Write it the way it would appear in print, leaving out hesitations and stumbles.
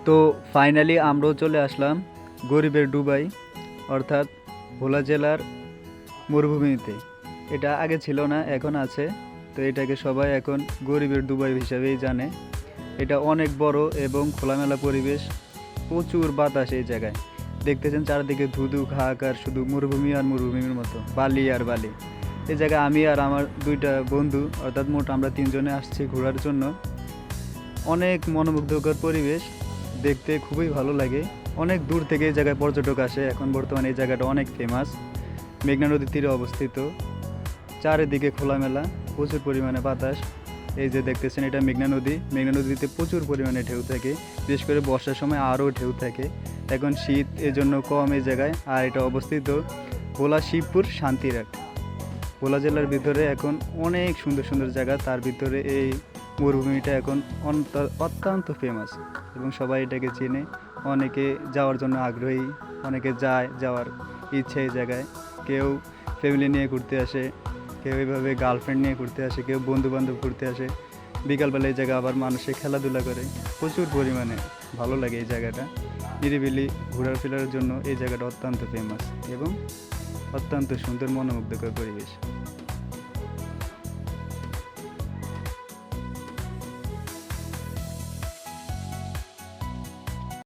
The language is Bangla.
তো ফাইনালি আমরাও চলে আসলাম গরিবের ডুবাই, অর্থাৎ ভোলা জেলার মরুভূমিতে। এটা আগে ছিল না, এখন আছে। তো এটাকে সবাই এখন গরিবের দুবাই হিসাবেই জানে। এটা অনেক বড় এবং খোলামেলা পরিবেশ, প্রচুর বাতাস এই জায়গায়। দেখতেছেন চারদিকে ধুধু হাহাকার, শুধু মরুভূমি আর মরুভূমির মতো, বালি আর বালি। এই জায়গায় আমি আর আমার দুইটা বন্ধু, অর্থাৎ মোট আমরা তিনজনে আসছি ঘোরার জন্য। অনেক মনোমুগ্ধকর পরিবেশ, দেখতে খুবই ভালো লাগে। অনেক দূর থেকে এই জায়গায় পর্যটক আসে। এখন বর্তমানে এই জায়গাটা অনেক ফেমাস, মেঘনা নদীর তীরে অবস্থিত। চারিদিকে খোলামেলা, প্রচুর পরিমাণে বাতাস। এই যে দেখতেছেন, এটা মেঘনা নদী। মেঘনা নদীতে প্রচুর পরিমাণে ঢেউ থাকে, বিশেষ করে বর্ষার সময় আরও ঢেউ থাকে। এখন শীত, এজন্য কম এই জায়গায়। আর এটা অবস্থিত ভোলা শিবপুর শান্তিরহাট, ভোলা জেলার ভিতরে। এখন অনেক সুন্দর সুন্দর জায়গা, তার ভিতরে এই মরুভূমিটা এখন অত্যন্ত ফেমাস এবং সবাই এটাকে চেনে। অনেকে যাওয়ার জন্য আগ্রহী, অনেকে যাওয়ার ইচ্ছে এই জায়গায়। কেউ ফ্যামিলি নিয়ে ঘুরতে আসে, কেউ এইভাবে গার্লফ্রেন্ড নিয়ে ঘুরতে আসে, কেউ বন্ধুবান্ধব ঘুরতে আসে। বিকালবেলা এই জায়গায় আবার মানুষে খেলাধুলা করে। প্রচুর পরিমাণে ভালো লাগে এই জায়গাটা। নিরিবিলি ঘোরাফেরার জন্য এই জায়গাটা অত্যন্ত ফেমাস এবং অত্যন্ত সুন্দর মনোমুগ্ধকর পরিবেশ।